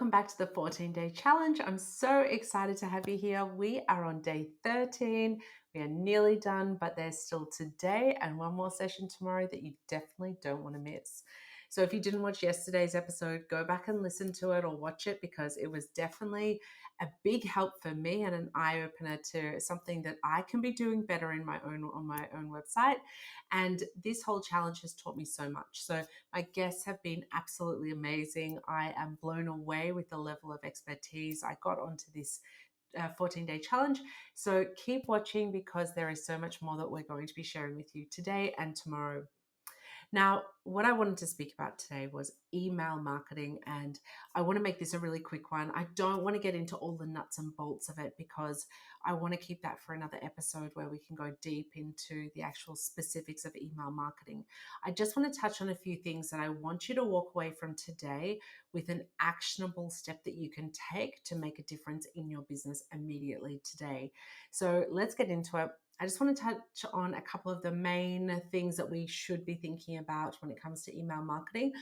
welcome back to the 14-day challenge. I'm so excited to have you here. We are on day 13. We are nearly done, but there's still today and one more session tomorrow that you definitely don't want to miss. So if you didn't watch yesterday's episode, go back and listen to it or watch it, because it was definitely a big help for me and an eye-opener to something that I can be doing better on my own website. And this whole challenge has taught me so much. So my guests have been absolutely amazing. I am blown away with the level of expertise I got onto this 14-day challenge. So keep watching, because there is so much more that we're going to be sharing with you today and tomorrow. Now, what I wanted to speak about today was email marketing, and I want to make this a really quick one. I don't want to get into all the nuts and bolts of it, because I want to keep that for another episode where we can go deep into the actual specifics of email marketing. I just want to touch on a few things that I want you to walk away from today with an actionable step that you can take to make a difference in your business immediately today. So let's get into it. I just want to touch on a couple of the main things that we should be thinking about when it comes to email marketing.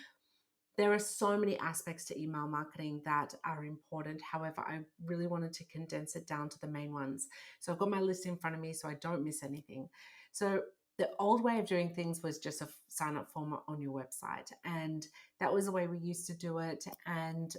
There are so many aspects to email marketing that are important. However, I really wanted to condense it down to the main ones. So I've got my list in front of me so I don't miss anything. So the old way of doing things was just a sign up form on your website. And that was the way we used to do it. And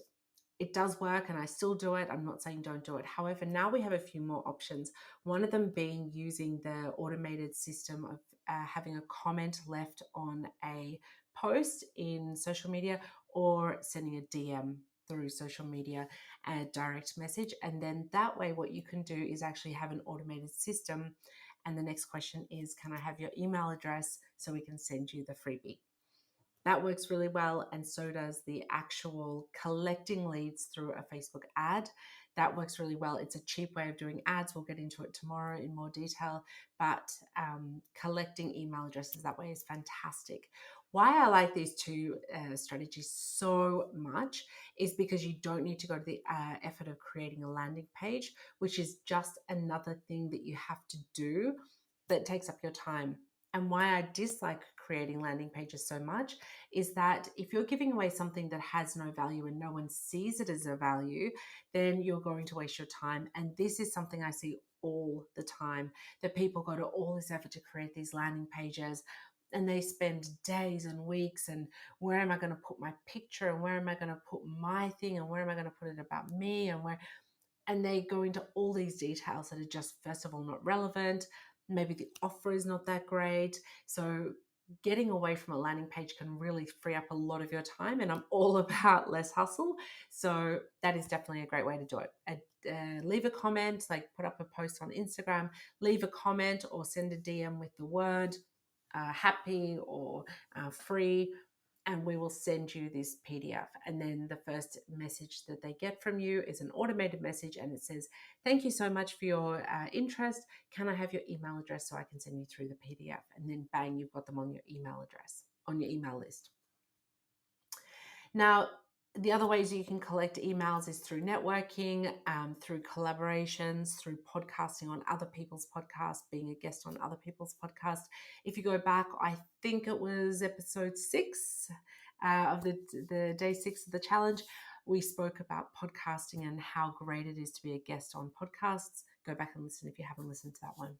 it does work, and I still do it. I'm not saying don't do it. However, now we have a few more options. One of them being using the automated system of having a comment left on a post in social media, or sending a DM through social media, a direct message. And then that way, what you can do is actually have an automated system. And the next question is, can I have your email address so we can send you the freebie? That works really well, and so does the actual collecting leads through a Facebook ad. That works really well. It's a cheap way of doing ads. We'll get into it tomorrow in more detail, but collecting email addresses that way is fantastic. Why I like these two strategies so much is because you don't need to go to the effort of creating a landing page, which is just another thing that you have to do that takes up your time. And why I dislike creating landing pages so much is that if you're giving away something that has no value and no one sees it as a value, then you're going to waste your time. And this is something I see all the time, that people go to all this effort to create these landing pages, and they spend days and weeks, and where am I going to put my picture, and where am I going to put my thing, and where am I going to put it about me, and they go into all these details that are just, first of all, not relevant. Maybe the offer is not that great. So getting away from a landing page can really free up a lot of your time. And I'm all about less hustle. So that is definitely a great way to do it. Leave a comment, like put up a post on Instagram, leave a comment or send a DM with the word happy or free, and we will send you this PDF. And then the first message that they get from you is an automated message, and it says, thank you so much for your interest. Can I have your email address so I can send you through the PDF? And then bang, you've got them on your email address, on your email list. Now, the other ways you can collect emails is through networking, through collaborations, through podcasting on other people's podcasts, being a guest on other people's podcasts. If you go back, I think it was episode 6 of the day 6 of the challenge, we spoke about podcasting and how great it is to be a guest on podcasts. Go back and listen if you haven't listened to that one.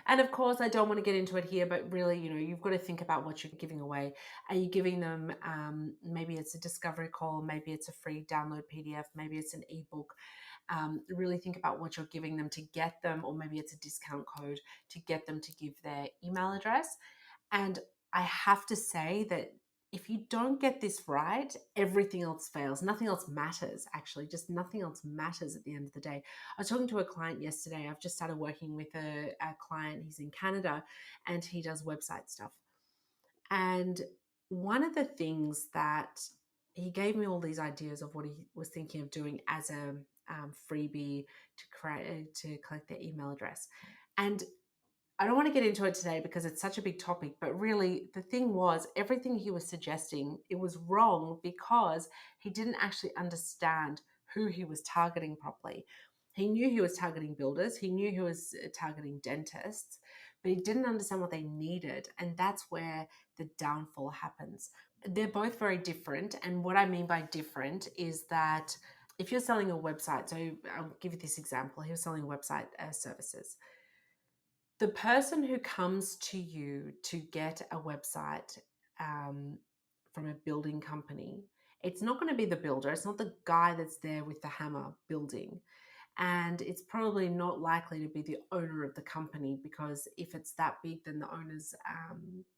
And of course, I don't want to get into it here, but really, you've got to think about what you're giving away. Are you giving them, maybe it's a discovery call, maybe it's a free download PDF, maybe it's an ebook. Really think about what you're giving them to get them, or maybe it's a discount code to get them to give their email address. And I have to say that if you don't get this right, everything else fails. Nothing else matters, actually. Just nothing else matters at the end of the day. I was talking to a client yesterday. I've just started working with a client. He's in Canada and he does website stuff. And one of the things that he gave me all these ideas of what he was thinking of doing as a freebie to collect their email address. And I don't want to get into it today because it's such a big topic, but really the thing was, everything he was suggesting, it was wrong because he didn't actually understand who he was targeting properly. He knew he was targeting builders, he knew he was targeting dentists, but he didn't understand what they needed. And that's where the downfall happens. They're both very different. And what I mean by different is that if you're selling a website, so I'll give you this example. He was selling website services. The person who comes to you to get a website um, from a building company, it's not going to be the builder. It's not the guy that's there with the hammer building. And it's probably not likely to be the owner of the company, because if it's that big, then the owner's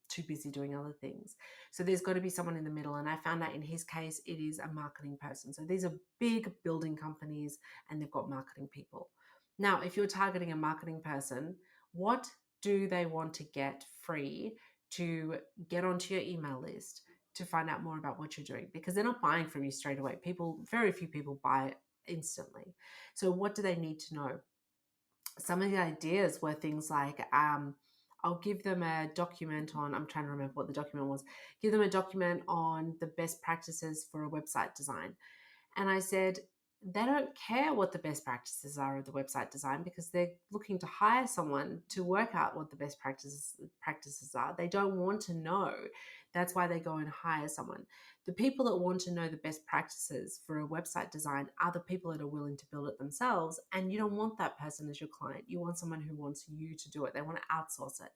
too busy doing other things. So there's got to be someone in the middle. And I found out in his case, it is a marketing person. So these are big building companies and they've got marketing people. Now, if you're targeting a marketing person, what do they want to get free to get onto your email list, to find out more about what you're doing? Because they're not buying from you straight away. Very few people buy instantly. So what do they need to know? Some of the ideas were things like, I'll give them a document on, I'm trying to remember what the document was, give them a document on the best practices for a website design. And I said, they don't care what the best practices are of the website design, because they're looking to hire someone to work out what the best practices are. They don't want to know. That's why they go and hire someone. The people that want to know the best practices for a website design are the people that are willing to build it themselves. And you don't want that person as your client. You want someone who wants you to do it. They want to outsource it.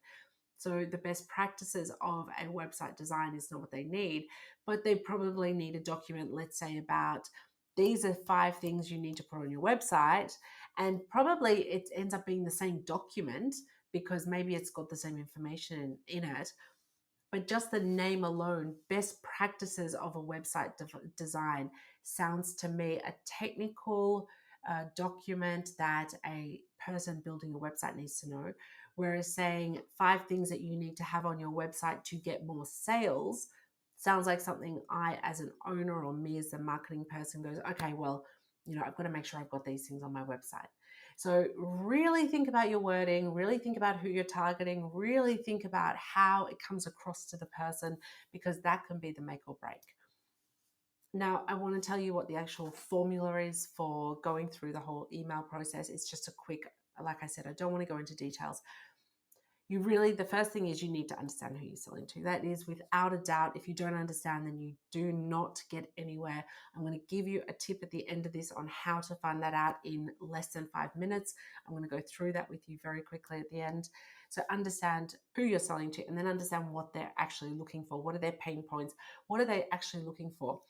So the best practices of a website design is not what they need, but they probably need a document, let's say, about these are 5 things you need to put on your website. And probably it ends up being the same document, because maybe it's got the same information in it. But just the name alone, best practices of a website design, sounds to me a technical document that a person building a website needs to know. Whereas saying 5 things that you need to have on your website to get more sales sounds like something I, as an owner, or me as the marketing person, goes, okay, well, I've got to make sure I've got these things on my website. So really think about your wording, really think about who you're targeting, really think about how it comes across to the person, because that can be the make or break. Now, I want to tell you what the actual formula is for going through the whole email process. It's just a quick, like I said, I don't want to go into details. The first thing is you need to understand who you're selling to. That is without a doubt. If you don't understand, then you do not get anywhere. I'm going to give you a tip at the end of this on how to find that out in less than 5 minutes. I'm going to go through that with you very quickly at the end. So understand who you're selling to, and then understand what they're actually looking for. What are their pain points? What are they actually looking for?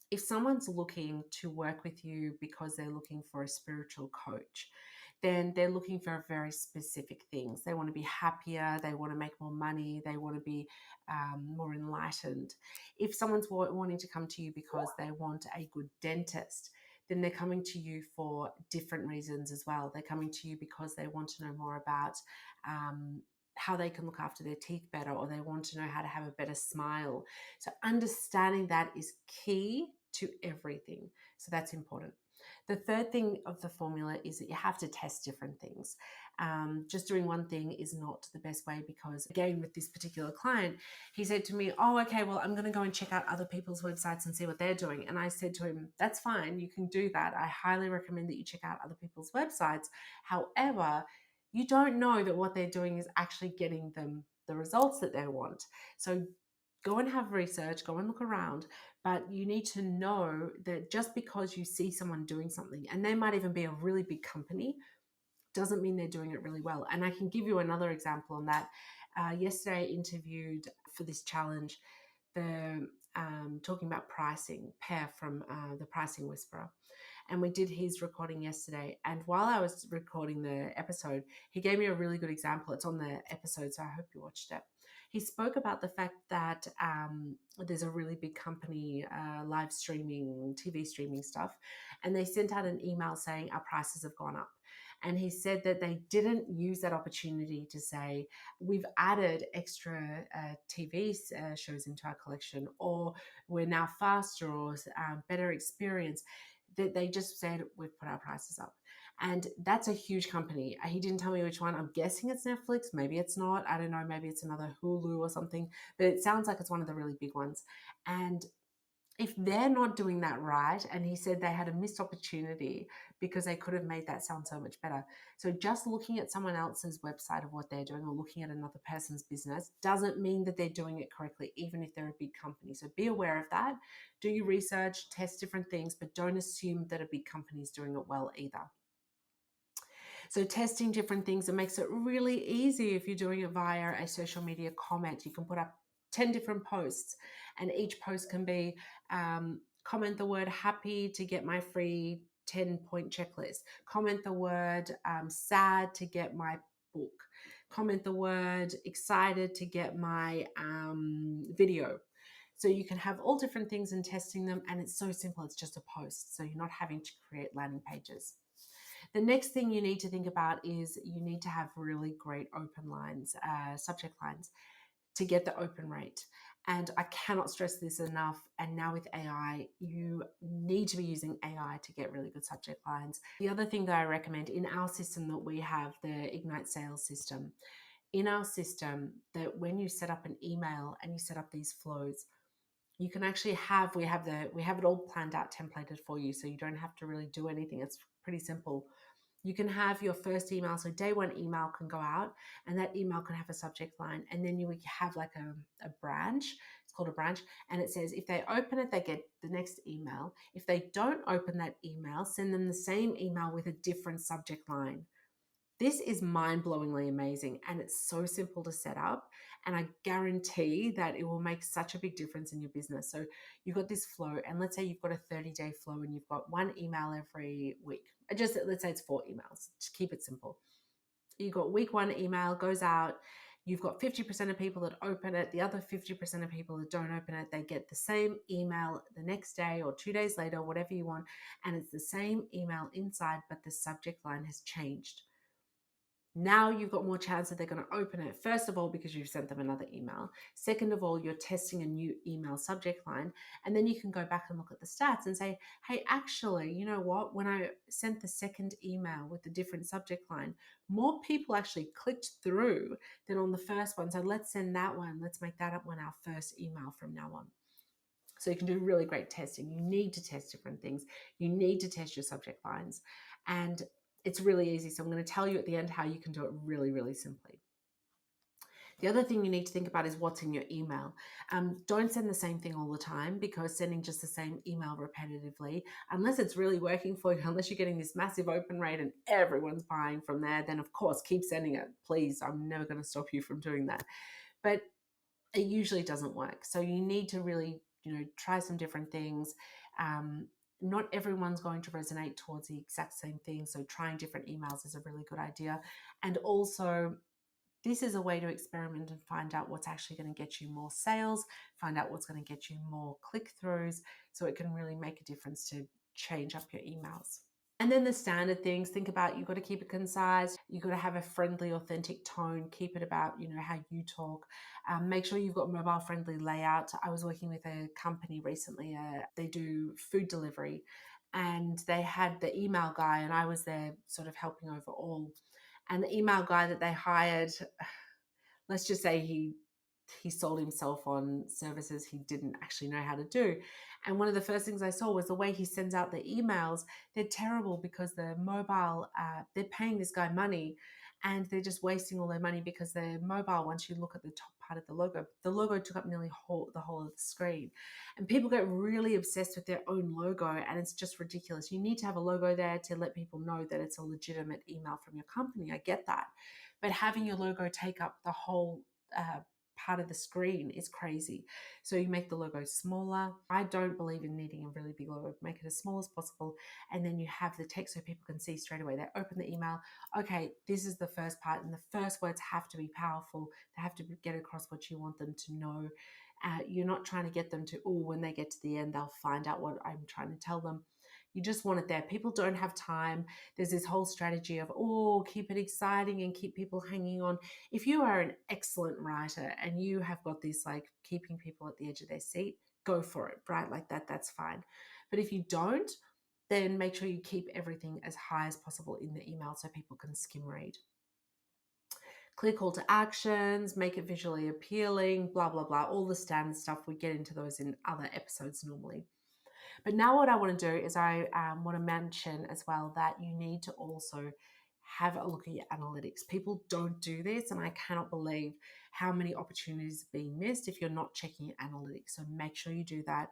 If someone's looking to work with you because they're looking for a spiritual coach, then they're looking for very specific things. They want to be happier, they want to make more money, they want to be more enlightened. If someone's wanting to come to you because they want a good dentist, then they're coming to you for different reasons as well. They're coming to you because they want to know more about how they can look after their teeth better, or they want to know how to have a better smile. So understanding that is key to everything. So that's important. The third thing of the formula is that you have to test different things. Just doing one thing is not the best way, because again, with this particular client, he said to me, oh, okay, well, I'm going to go and check out other people's websites and see what they're doing. And I said to him, that's fine. You can do that. I highly recommend that you check out other people's websites. However, you don't know that what they're doing is actually getting them the results that they want. So go and have research, go and look around, but you need to know that just because you see someone doing something, and they might even be a really big company, doesn't mean they're doing it really well. And I can give you another example on that. Yesterday I interviewed for this challenge the talking about pricing, Per from the Pricing Whisperer. And we did his recording yesterday. And while I was recording the episode, he gave me a really good example. It's on the episode, so I hope you watched it. He spoke about the fact that there's a really big company, live streaming, TV streaming stuff, and they sent out an email saying our prices have gone up. And he said that they didn't use that opportunity to say, we've added extra TV shows into our collection, or we're now faster, or better experience. That they just said, we've put our prices up. And that's a huge company. He didn't tell me which one. I'm guessing it's Netflix. Maybe it's not. I don't know. Maybe it's another Hulu or something. But it sounds like it's one of the really big ones. And if they're not doing that right, and he said they had a missed opportunity because they could have made that sound so much better. So just looking at someone else's website of what they're doing or looking at another person's business doesn't mean that they're doing it correctly, even if they're a big company. So be aware of that. Do your research, test different things, but don't assume that a big company is doing it well either. So testing different things, it makes it really easy if you're doing it via a social media comment. You can put up 10 different posts, and each post can be comment the word happy to get my free 10-point checklist. Comment the word sad to get my book. Comment the word excited to get my video. So you can have all different things and testing them, and it's so simple. It's just a post. So you're not having to create landing pages. The next thing you need to think about is you need to have really great open lines, subject lines, to get the open rate. And I cannot stress this enough. And now with AI, you need to be using AI to get really good subject lines. The other thing that I recommend in our system that we have, the Ignite Sales system, in our system, that when you set up an email and you set up these flows, you can actually we have it all planned out, templated for you, so you don't have to really do anything. It's pretty simple. You can have your first email, so day one email can go out, and that email can have a subject line, and then you have like a branch. It's called a branch, and it says if they open it, they get the next email. If they don't open that email, send them the same email with a different subject line. This is mind-blowingly amazing, and it's so simple to set up, and I guarantee that it will make such a big difference in your business. So you've got this flow, and let's say you've got a 30-day flow and you've got one email every week. Just let's say it's 4 emails. Just keep it simple. You've got week 1 email goes out. You've got 50% of people that open it. The other 50% of people that don't open it, they get the same email the next day or 2 days later, whatever you want, and it's the same email inside, but the subject line has changed. Now you've got more chance that they're going to open it. First of all, because you've sent them another email. Second of all, you're testing a new email subject line. And then you can go back and look at the stats and say, hey, actually, you know what? When I sent the second email with the different subject line, more people actually clicked through than on the first one. So let's send that one. Let's make that up one our first email from now on. So you can do really great testing. You need to test different things. You need to test your subject lines. And it's really easy. So I'm going to tell you at the end how you can do it really, really simply. The other thing you need to think about is what's in your email. Don't send the same thing all the time, because sending just the same email repetitively, unless it's really working for you, unless you're getting this massive open rate and everyone's buying from there, then of course keep sending it. Please, I'm never going to stop you from doing that. But it usually doesn't work. So you need to really, try some different things. Not everyone's going to resonate towards the exact same thing. So trying different emails is a really good idea. And also, this is a way to experiment and find out what's actually going to get you more sales, find out what's going to get you more click-throughs. So it can really make a difference to change up your emails. And then the standard things, think about, you've got to keep it concise. You've got to have a friendly, authentic tone. Keep it about, how you talk. Make sure you've got mobile friendly layout. I was working with a company recently. They do food delivery, and they had the email guy, and I was there sort of helping over all. And the email guy that they hired, let's just say he sold himself on services he didn't actually know how to do. And one of the first things I saw was the way he sends out the emails. They're terrible, because the mobile, they're paying this guy money, and they're just wasting all their money, because their mobile, once you look at the top part of the logo took up nearly the whole of the screen. And people get really obsessed with their own logo, and it's just ridiculous. You need to have a logo there to let people know that it's a legitimate email from your company. I get that. But having your logo take up the whole part of the screen is crazy. So you make the logo smaller. I don't believe in needing a really big logo. Make it as small as possible, and then you have the text so people can see straight away. They open the email, okay, this is the first part, and the first words have to be powerful. They have to get across what you want them to know. You're not trying to get them to, when they get to the end, they'll find out what I'm trying to tell them. You just want it there. People don't have time. There's this whole strategy of, keep it exciting and keep people hanging on. If you are an excellent writer and you have got this like keeping people at the edge of their seat, go for it, right? Like that's fine. But if you don't, then make sure you keep everything as high as possible in the email so people can skim read. clear call to actions, make it visually appealing, blah, blah, blah, all the standard stuff. We get into those in other episodes normally. But now what I want to do is I want to mention as well that you need to also have a look at your analytics. People don't do this, and I cannot believe how many opportunities are being missed if you're not checking your analytics. So make sure you do that.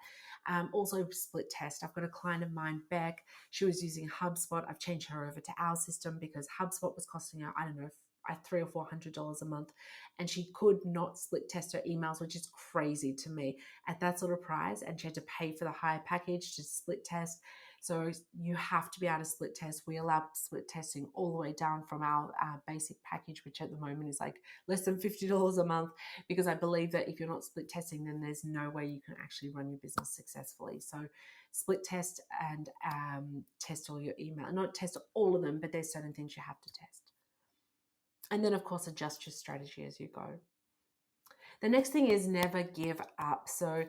Also, split test. I've got a client of mine, Beck. She was using HubSpot. I've changed her over to our system because HubSpot was costing her, I don't know, $300 or $400 a month, and she could not split test her emails, which is crazy to me at that sort of price, and she had to pay for the higher package to split test. So you have to be able to split test. We allow split testing all the way down from our basic package, which at the moment is like less than $50 a month, because I believe that if you're not split testing, then there's no way you can actually run your business successfully. So split test and test all your email. Not test all of them, but there's certain things you have to test. And then, of course, adjust your strategy as you go. The next thing is never give up. So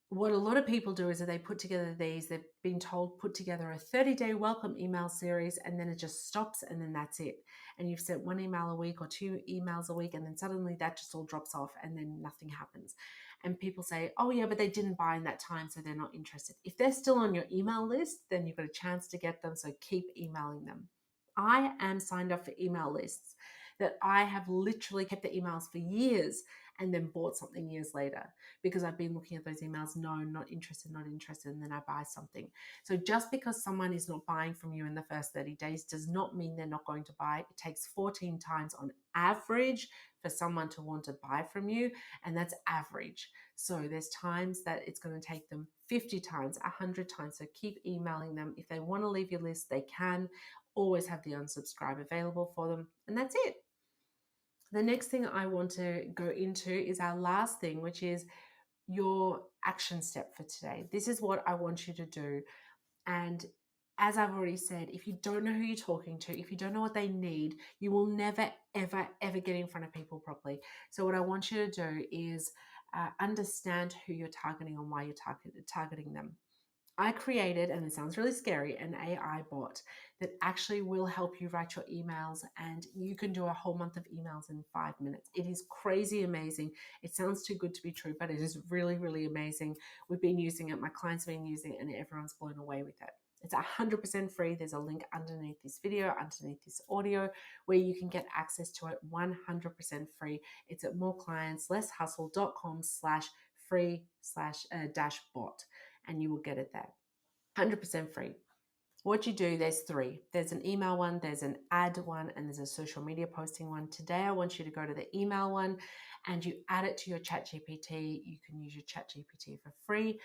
what a lot of people do is that they put together they've been told, put together a 30-day welcome email series, and then it just stops, and then that's it. And you've sent one email a week or 2 emails a week, and then suddenly that just all drops off, and then nothing happens. And people say, oh yeah, but they didn't buy in that time, so they're not interested. If they're still on your email list, then you've got a chance to get them, so keep emailing them. I am signed up for email lists that I have literally kept the emails for years and then bought something years later because I've been looking at those emails, no, not interested, and then I buy something. So just because someone is not buying from you in the first 30 days does not mean they're not going to buy. It takes 14 times on average for someone to want to buy from you, and that's average. So there's times that it's going to take them 50 times, 100 times. So keep emailing them. If they want to leave your list, they can. Always have the unsubscribe available for them, and that's it. The next thing I want to go into is our last thing, which is your action step for today. This is what I want you to do. And as I've already said, if you don't know who you're talking to, if you don't know what they need, you will never, ever, ever get in front of people properly. So what I want you to do is understand who you're targeting and why you're targeting them. I created, and it sounds really scary, an AI bot that actually will help you write your emails, and you can do a whole month of emails in 5 minutes. It is crazy amazing. It sounds too good to be true, but it is really, really amazing. We've been using it. My clients have been using it, and everyone's blown away with it. It's 100% free. There's a link underneath this video, underneath this audio, where you can get access to it 100% free. It's at moreclientslesshustle.com/free/-bot. And you will get it there. 100% free. What you do, there's 3. There's an email one, there's an ad one, and there's a social media posting one. Today, I want you to go to the email one and you add it to your ChatGPT. You can use your ChatGPT for free,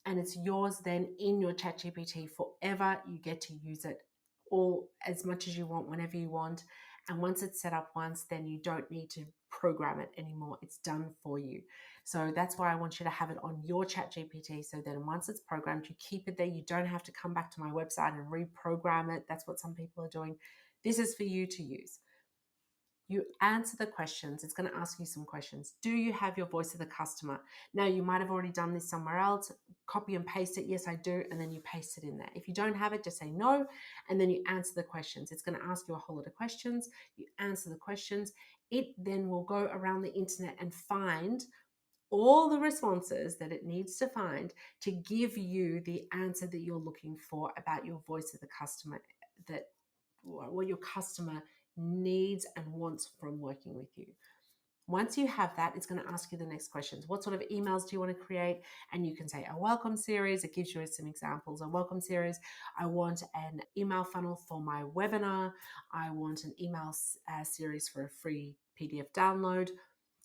and it's yours then in your ChatGPT forever. You get to use it all as much as you want, whenever you want. And once it's set up once, then you don't need to program it anymore. It's done for you. So that's why I want you to have it on your ChatGPT, so that once it's programmed, you keep it there. You don't have to come back to my website and reprogram it. That's what some people are doing. This is for you to use. You answer the questions. It's going to ask you some questions. Do you have your voice of the customer? Now, you might have already done this somewhere else. Copy and paste it. Yes, I do. And then you paste it in there. If you don't have it, just say no. And then you answer the questions. It's going to ask you a whole lot of questions. You answer the questions. It then will go around the internet and find all the responses that it needs to find to give you the answer that you're looking for about your voice of the customer, that what your customer needs and wants from working with you. Once you have that, it's going to ask you the next questions. What sort of emails do you want to create? And you can say a welcome series. It gives you some examples. A welcome series. I want an email funnel for my webinar. I want an email series for a free PDF download.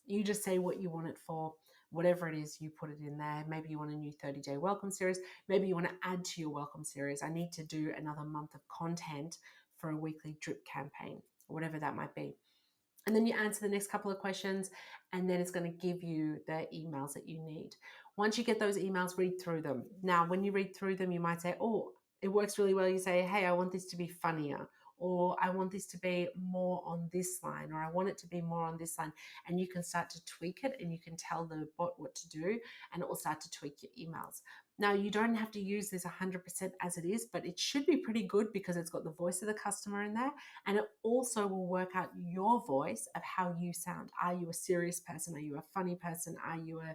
You just say what you want it for. Whatever it is, you put it in there. Maybe you want a new 30-day welcome series. Maybe you want to add to your welcome series. I need to do another month of content for a weekly drip campaign, whatever that might be. And then you answer the next couple of questions, and then it's going to give you the emails that you need. Once you get those emails, read through them. Now, when you read through them, you might say, oh, it works really well. You say, hey, I want this to be funnier, or I want this to be more on this line, or I want it to be more on this line. And you can start to tweak it, and you can tell the bot what to do, and it will start to tweak your emails. Now, you don't have to use this 100% as it is, but it should be pretty good because it's got the voice of the customer in there. And it also will work out your voice of how you sound. Are you a serious person? Are you a funny person? Are you a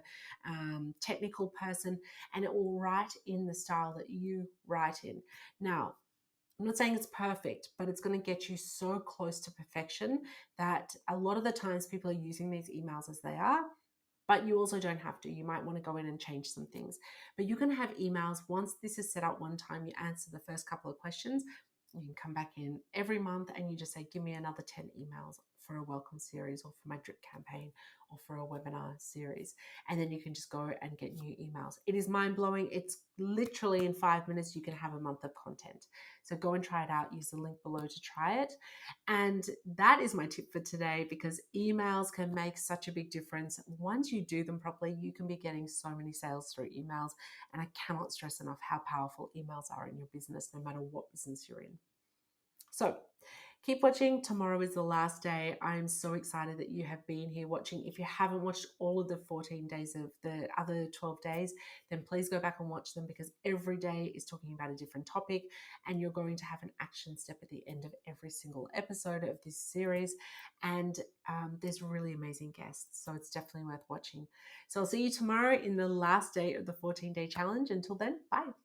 technical person? And it will write in the style that you write in. Now, I'm not saying it's perfect, but it's going to get you so close to perfection that a lot of the times people are using these emails as they are. But you also don't have to. You might want to go in and change some things. But you can have emails. Once this is set up one time, you answer the first couple of questions. You can come back in every month and you just say, give me another 10 emails for a welcome series or for my drip campaign or for a webinar series. And then you can just go and get new emails. It is mind blowing. It's literally in 5 minutes, you can have a month of content. So go and try it out. Use the link below to try it. And that is my tip for today, because emails can make such a big difference. Once you do them properly, you can be getting so many sales through emails. And I cannot stress enough how powerful emails are in your business, no matter what business you're in. So keep watching. Tomorrow is the last day. I'm so excited that you have been here watching. If you haven't watched all of the 14 days of the other 12 days, then please go back and watch them, because every day is talking about a different topic and you're going to have an action step at the end of every single episode of this series. And there's really amazing guests. So it's definitely worth watching. So I'll see you tomorrow in the last day of the 14-day challenge. Until then, bye.